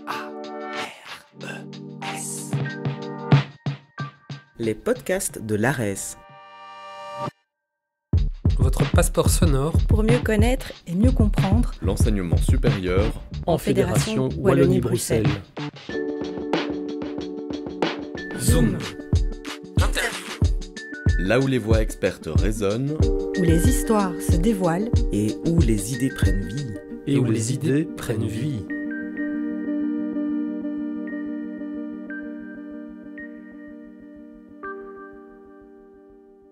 ARES. Les podcasts de l'ARES. Votre passeport sonore pour mieux connaître et mieux comprendre l'enseignement supérieur en Fédération Wallonie-Bruxelles. Zoom. Là où les voix expertes résonnent, où les histoires se dévoilent et où les idées prennent vie. Et où les idées prennent vie.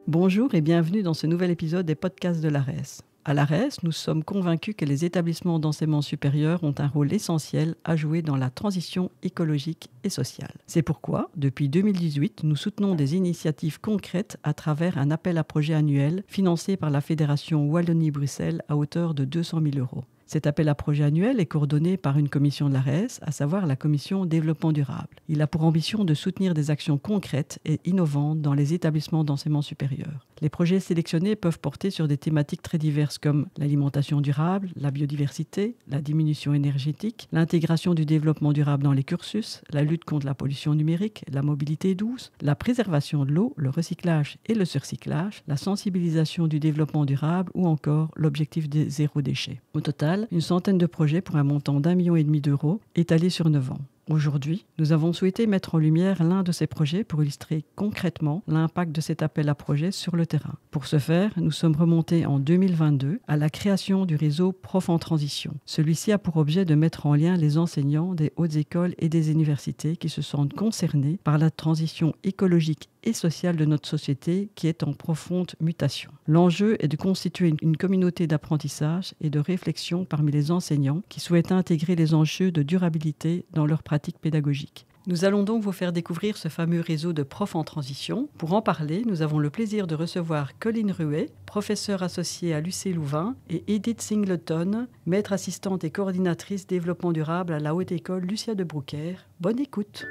Bonjour et bienvenue dans ce nouvel épisode des podcasts de l'ARES. À l'ARES, nous sommes convaincus que les établissements d'enseignement supérieur ont un rôle essentiel à jouer dans la transition écologique et sociale. C'est pourquoi, depuis 2018, nous soutenons des initiatives concrètes à travers un appel à projet annuel financé par la Fédération Wallonie-Bruxelles à hauteur de 200 000 €. Cet appel à projet annuel est coordonné par une commission de l'ARES, à savoir la commission développement durable. Il a pour ambition de soutenir des actions concrètes et innovantes dans les établissements d'enseignement supérieur. Les projets sélectionnés peuvent porter sur des thématiques très diverses comme l'alimentation durable, la biodiversité, la diminution énergétique, l'intégration du développement durable dans les cursus, la lutte contre la pollution numérique, la mobilité douce, la préservation de l'eau, le recyclage et le surcyclage, la sensibilisation du développement durable ou encore l'objectif de zéro déchet. Au total, une centaine de projets pour un montant d'1,5 million d'euros étalés sur 9 ans. Aujourd'hui, nous avons souhaité mettre en lumière l'un de ces projets pour illustrer concrètement l'impact de cet appel à projet sur le terrain. Pour ce faire, nous sommes remontés en 2022 à la création du réseau Prof en Transition. Celui-ci a pour objet de mettre en lien les enseignants des hautes écoles et des universités qui se sentent concernés par la transition écologique et sociale de notre société qui est en profonde mutation. L'enjeu est de constituer une communauté d'apprentissage et de réflexion parmi les enseignants qui souhaitent intégrer les enjeux de durabilité dans leur pratique pédagogique. Nous allons donc vous faire découvrir ce fameux réseau de profs en transition. Pour en parler, nous avons le plaisir de recevoir Colline Ruet, professeure associée à l'UC Louvain, et Edith Singleton, maître assistante et coordinatrice développement durable à la Haute École Lucia de Brouckère. Bonne écoute.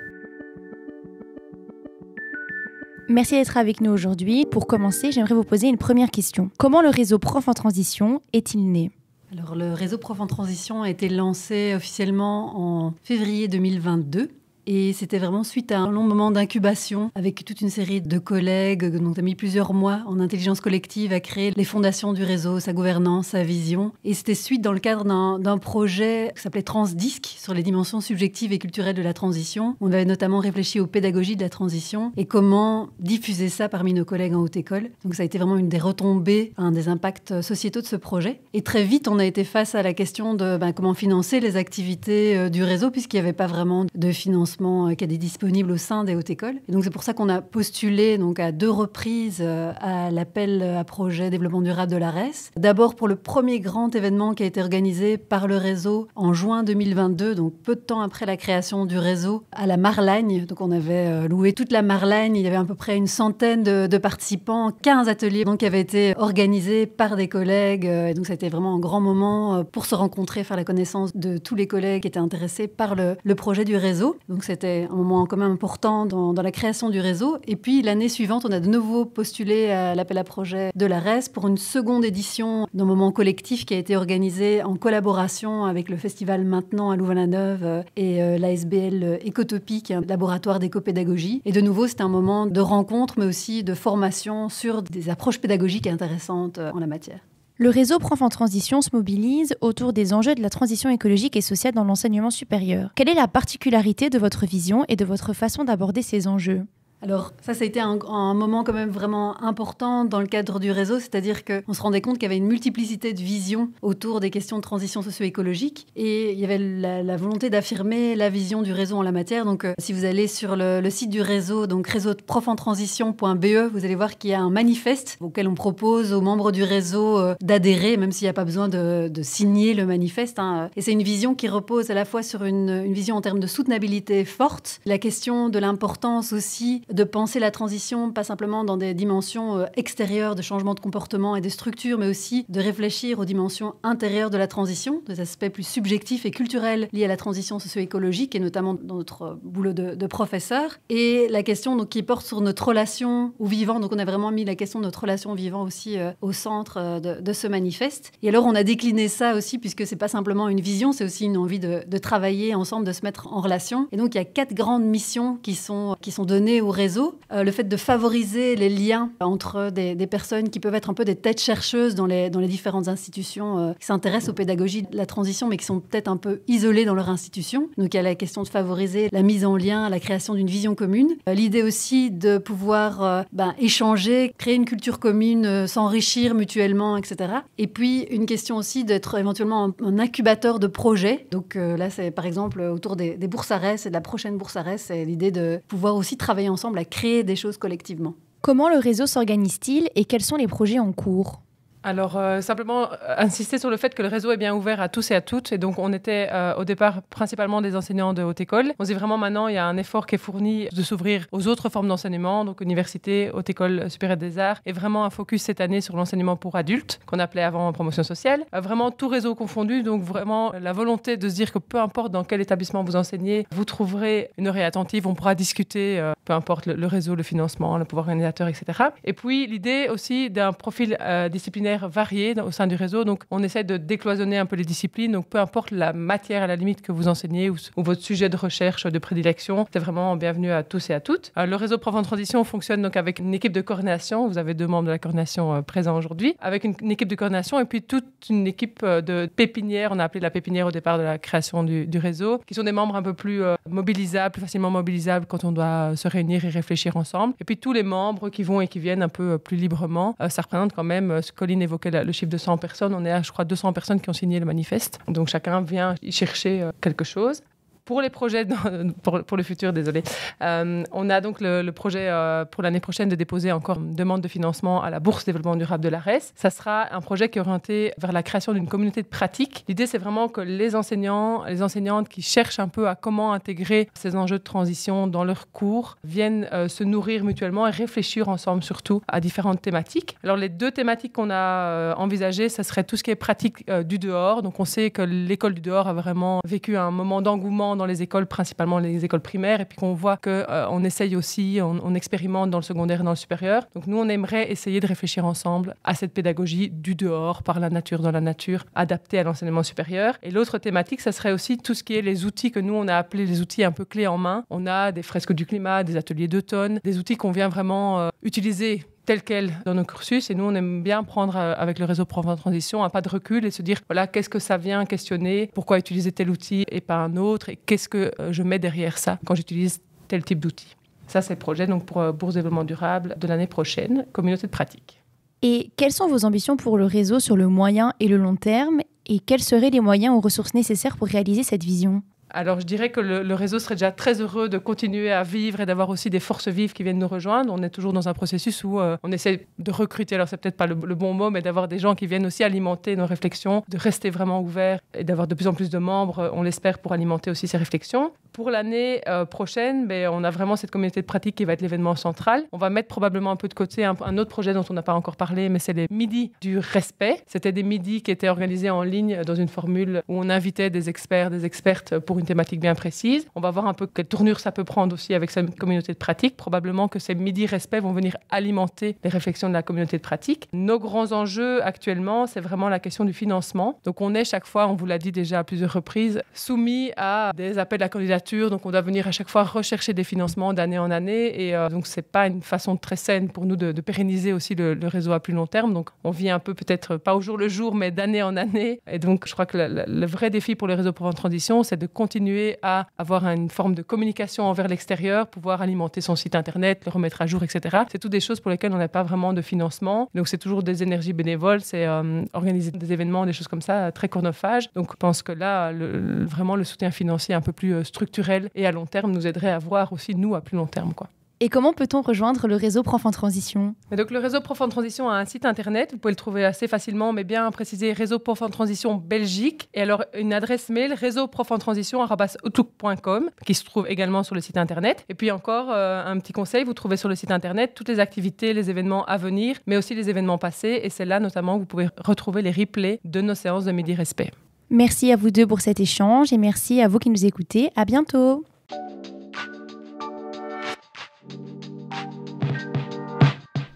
Merci d'être avec nous aujourd'hui. Pour commencer, j'aimerais vous poser une première question. Comment le réseau Prof en Transition est-il né ? Alors, le réseau Prof en Transition a été lancé officiellement en février 2022. Et c'était vraiment suite à un long moment d'incubation avec toute une série de collègues. Donc, on a mis plusieurs mois en intelligence collective à créer les fondations du réseau, sa gouvernance, sa vision. Et c'était suite dans le cadre d'un projet qui s'appelait Transdisc sur les dimensions subjectives et culturelles de la transition. On avait notamment réfléchi aux pédagogies de la transition et comment diffuser ça parmi nos collègues en haute école. Donc, ça a été vraiment une des retombées, un des impacts sociétaux de ce projet. Et très vite, on a été face à la question de comment financer les activités du réseau puisqu'il n'y avait pas vraiment de financement qui est disponible au sein des hautes écoles. Et donc c'est pour ça qu'on a postulé donc à 2 reprises à l'appel à projet développement durable de l'ARES. D'abord pour le premier grand événement qui a été organisé par le réseau en juin 2022, donc peu de temps après la création du réseau, à la Marlagne. Donc on avait loué toute la Marlagne. Il y avait à peu près une centaine de participants, 15 ateliers donc, qui avaient été organisés par des collègues. Et donc ça a été vraiment un grand moment pour se rencontrer, faire la connaissance de tous les collègues qui étaient intéressés par le projet du réseau. Donc c'était un moment quand même important dans la création du réseau. Et puis l'année suivante, on a de nouveau postulé à l'appel à projet de l'ARES pour une seconde édition d'un moment collectif qui a été organisé en collaboration avec le festival Maintenant à Louvain-la-Neuve et l'ASBL Écotopie, qui est un laboratoire d'éco-pédagogie. Et de nouveau, c'était un moment de rencontre, mais aussi de formation sur des approches pédagogiques intéressantes en la matière. Le réseau Prof en Transition se mobilise autour des enjeux de la transition écologique et sociale dans l'enseignement supérieur. Quelle est la particularité de votre vision et de votre façon d'aborder ces enjeux ? Alors ça a été un moment quand même vraiment important dans le cadre du réseau, c'est-à-dire qu'on se rendait compte qu'il y avait une multiplicité de visions autour des questions de transition socio-écologique et il y avait la volonté d'affirmer la vision du réseau en la matière. Donc si vous allez sur le site du réseau, donc réseauprofentransition.be, vous allez voir qu'il y a un manifeste auquel on propose aux membres du réseau d'adhérer, même s'il n'y a pas besoin de signer le manifeste. Et c'est une vision qui repose à la fois sur une vision en termes de soutenabilité forte, la question de l'importance aussi de penser la transition, pas simplement dans des dimensions extérieures de changement de comportement et de structure, mais aussi de réfléchir aux dimensions intérieures de la transition, des aspects plus subjectifs et culturels liés à la transition socio-écologique, et notamment dans notre boulot de professeur. Et la question donc, qui porte sur notre relation au vivant, donc on a vraiment mis la question de notre relation au vivant aussi au centre de ce manifeste. Et alors on a décliné ça aussi, puisque c'est pas simplement une vision, c'est aussi une envie de travailler ensemble, de se mettre en relation. Et donc il y a 4 grandes missions qui sont données au réseau. Le fait de favoriser les liens entre des personnes qui peuvent être un peu des têtes chercheuses dans les différentes institutions qui s'intéressent aux pédagogies de la transition, mais qui sont peut-être un peu isolées dans leur institution. Donc il y a la question de favoriser la mise en lien, la création d'une vision commune. L'idée aussi de pouvoir échanger, créer une culture commune, s'enrichir mutuellement, etc. Et puis une question aussi d'être éventuellement un incubateur de projets. Donc là, c'est par exemple autour des bourses ARES et de la prochaine bourse ARES, c'est l'idée de pouvoir aussi travailler ensemble à créer des choses collectivement. Comment le réseau s'organise-t-il et quels sont les projets en cours ? Alors, simplement insister sur le fait que le réseau est bien ouvert à tous et à toutes. Et donc, on était au départ principalement des enseignants de haute école. On se dit vraiment maintenant, il y a un effort qui est fourni de s'ouvrir aux autres formes d'enseignement, donc université, haute école supérieure des arts, et vraiment un focus cette année sur l'enseignement pour adultes, qu'on appelait avant promotion sociale. Vraiment tout réseau confondu, donc vraiment la volonté de se dire que peu importe dans quel établissement vous enseignez, vous trouverez une oreille attentive, on pourra discuter, peu importe le réseau, le financement, le pouvoir organisateur, etc. Et puis, l'idée aussi d'un profil disciplinaire variés au sein du réseau. Donc, on essaie de décloisonner un peu les disciplines. Donc, peu importe la matière à la limite que vous enseignez ou votre sujet de recherche, de prédilection, c'est vraiment bienvenu à tous et à toutes. Le réseau Prof en transition fonctionne donc avec une équipe de coordination. Vous avez 2 membres de la coordination présents aujourd'hui, avec une équipe de coordination et puis toute une équipe de pépinière. On a appelé la pépinière au départ de la création du réseau, qui sont des membres un peu plus mobilisables, plus facilement mobilisables quand on doit se réunir et réfléchir ensemble. Et puis, tous les membres qui vont et qui viennent un peu plus librement. Ça représente quand même, Colline évoquait le chiffre de 100 personnes. On est à, je crois, 200 personnes qui ont signé le manifeste. Donc, chacun vient y chercher quelque chose. Pour les projets, pour le futur, désolé. On a donc le projet pour l'année prochaine de déposer encore une demande de financement à la Bourse Développement Durable de l'ARES. Ça sera un projet qui est orienté vers la création d'une communauté de pratique. L'idée, c'est vraiment que les enseignants, les enseignantes qui cherchent un peu à comment intégrer ces enjeux de transition dans leurs cours viennent se nourrir mutuellement et réfléchir ensemble surtout à différentes thématiques. Alors, les 2 thématiques qu'on a envisagées, ça serait tout ce qui est pratique du dehors. Donc, on sait que l'école du dehors a vraiment vécu un moment d'engouement dans les écoles, principalement les écoles primaires, et puis qu'on voit qu'on essaye aussi, on expérimente dans le secondaire et dans le supérieur. Donc nous, on aimerait essayer de réfléchir ensemble à cette pédagogie du dehors, par la nature, dans la nature, adaptée à l'enseignement supérieur. Et l'autre thématique, ça serait aussi tout ce qui est les outils que nous, on a appelés les outils un peu clés en main. On a des fresques du climat, des ateliers d'automne, des outils qu'on vient vraiment utiliser tel quel dans nos cursus. Et nous, on aime bien prendre avec le réseau Prof en transition un pas de recul et se dire, voilà, qu'est-ce que ça vient questionner, pourquoi utiliser tel outil et pas un autre, et qu'est-ce que je mets derrière ça quand j'utilise tel type d'outil. Ça, c'est le projet donc, pour Bourse Développement Durable de l'année prochaine, communauté de pratique. Et quelles sont vos ambitions pour le réseau sur le moyen et le long terme, et quels seraient les moyens ou ressources nécessaires pour réaliser cette vision ? Alors, je dirais que le réseau serait déjà très heureux de continuer à vivre et d'avoir aussi des forces vives qui viennent nous rejoindre. On est toujours dans un processus où on essaie de recruter, alors c'est peut-être pas le bon mot, mais d'avoir des gens qui viennent aussi alimenter nos réflexions, de rester vraiment ouverts et d'avoir de plus en plus de membres, on l'espère, pour alimenter aussi ces réflexions. Pour l'année prochaine, on a vraiment cette communauté de pratique qui va être l'événement central. On va mettre probablement un peu de côté un autre projet dont on n'a pas encore parlé, mais c'est les midis du respect. C'était des midis qui étaient organisés en ligne dans une formule où on invitait des experts, des expertes pour une thématique bien précise. On va voir un peu quelle tournure ça peut prendre aussi avec cette communauté de pratique. Probablement que ces midis respect vont venir alimenter les réflexions de la communauté de pratique. Nos grands enjeux actuellement, c'est vraiment la question du financement. Donc on est chaque fois, on vous l'a dit déjà à plusieurs reprises, soumis à des appels à candidature. Donc on doit venir à chaque fois rechercher des financements d'année en année. Et donc c'est pas une façon très saine pour nous de pérenniser aussi le réseau à plus long terme. Donc on vit un peu peut-être pas au jour le jour, mais d'année en année. Et donc je crois que le vrai défi pour les réseaux Prof en transition, c'est de continuer à avoir une forme de communication envers l'extérieur, pouvoir alimenter son site internet, le remettre à jour, etc. C'est toutes des choses pour lesquelles on n'a pas vraiment de financement. Donc c'est toujours des énergies bénévoles, c'est organiser des événements, des choses comme ça, très chronophages. Donc je pense que là, vraiment le soutien financier un peu plus structurel et à long terme nous aiderait à voir aussi nous à plus long terme, quoi. Et comment peut-on rejoindre le réseau Prof en Transition ? Mais donc le réseau Prof en Transition a un site internet, vous pouvez le trouver assez facilement, mais bien préciser réseau Prof en Transition Belgique. Et alors une adresse mail réseauprofentransition@outlook.com qui se trouve également sur le site internet. Et puis encore un petit conseil, vous trouvez sur le site internet toutes les activités, les événements à venir, mais aussi les événements passés. Et c'est là notamment que vous pouvez retrouver les replays de nos séances de Midi Respect. Merci à vous deux pour cet échange et merci à vous qui nous écoutez. À bientôt.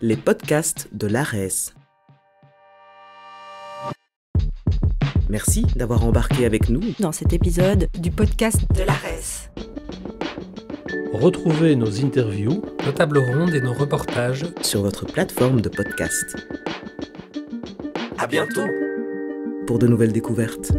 Les podcasts de l'ARES. Merci d'avoir embarqué avec nous dans cet épisode du podcast de l'ARES. Retrouvez nos interviews, nos tables rondes et nos reportages sur votre plateforme de podcast. À bientôt Pour de nouvelles découvertes.